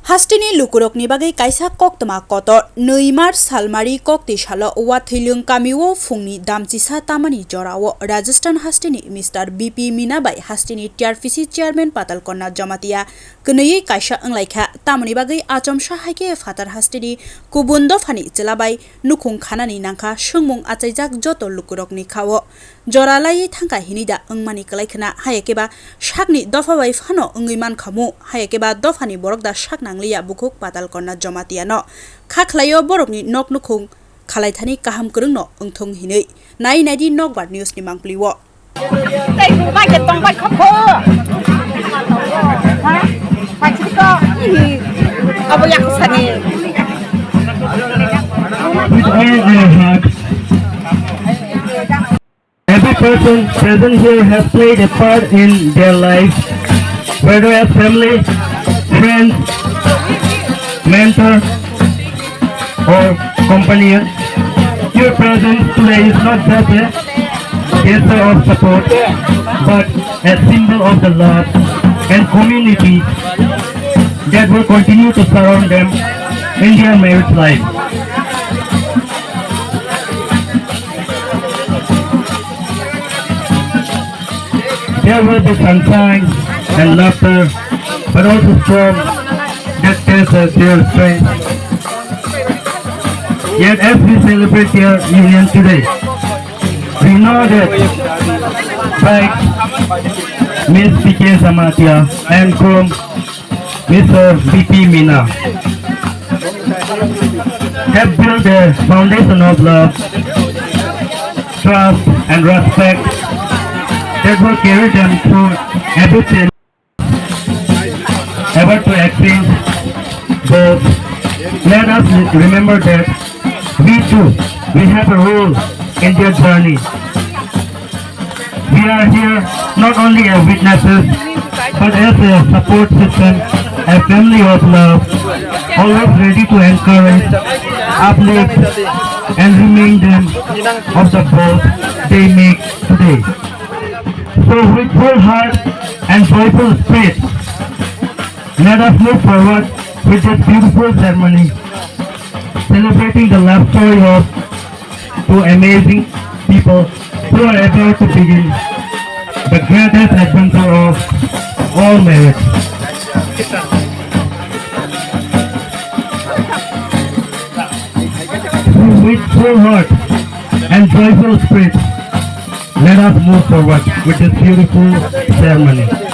Hastini lukurokni bagai kaisa koktama kotor 2 March salmari kokti shala wathilung kamiwo fungni damchisa tamani jorawo Rajasthan Hastini Mr. BP Minabai Hastini TRPC chairman patal konna jamatia knuyi kaisa anglaikha tamani bagai achom sahaike fatar Hastini kubundo phani chelabai nukhung khanani nangkha sungmung achaijak joto lukurokni khawo joralai thangka hinida angmani kalaikna hayekeba shakni dofabai phano angiman khamu hayekeba dofani borokda shakna liya bukuk patal konna jamatiano khaklayo borokni nok nukhung khalaithani kaham kurungno ungthung hinei nai nadi nok bar news ni mangpliwo tai bu mai ke tong bai khapho ha pai chiko hi abayak sani Every person present here has played a part in their life, whether as family, friends, mentor, or companion. Your presence today is not just a gesture of support, but a symbol of the love and community that will continue to surround them in their marriage life. There will be sunshine and laughter, but also storm that tests their strength. Yet as we celebrate their union today, we know that like Ms. P.K. Samatia and groom Mr. BP Mina have built a foundation of love, trust and respect that will carry them through everything ever to exchange both. Let us remember that we have a role in their journey. We are here not only as witnesses, but as a support system, a family of love, always ready to encourage, uplift, and remind them of the growth they make today. So with full heart and joyful spirit, let us move forward with this beautiful ceremony, celebrating the love story of two amazing people who are about to begin the greatest adventure of all marriage. With full heart and joyful spirit, let us move forward with this beautiful ceremony.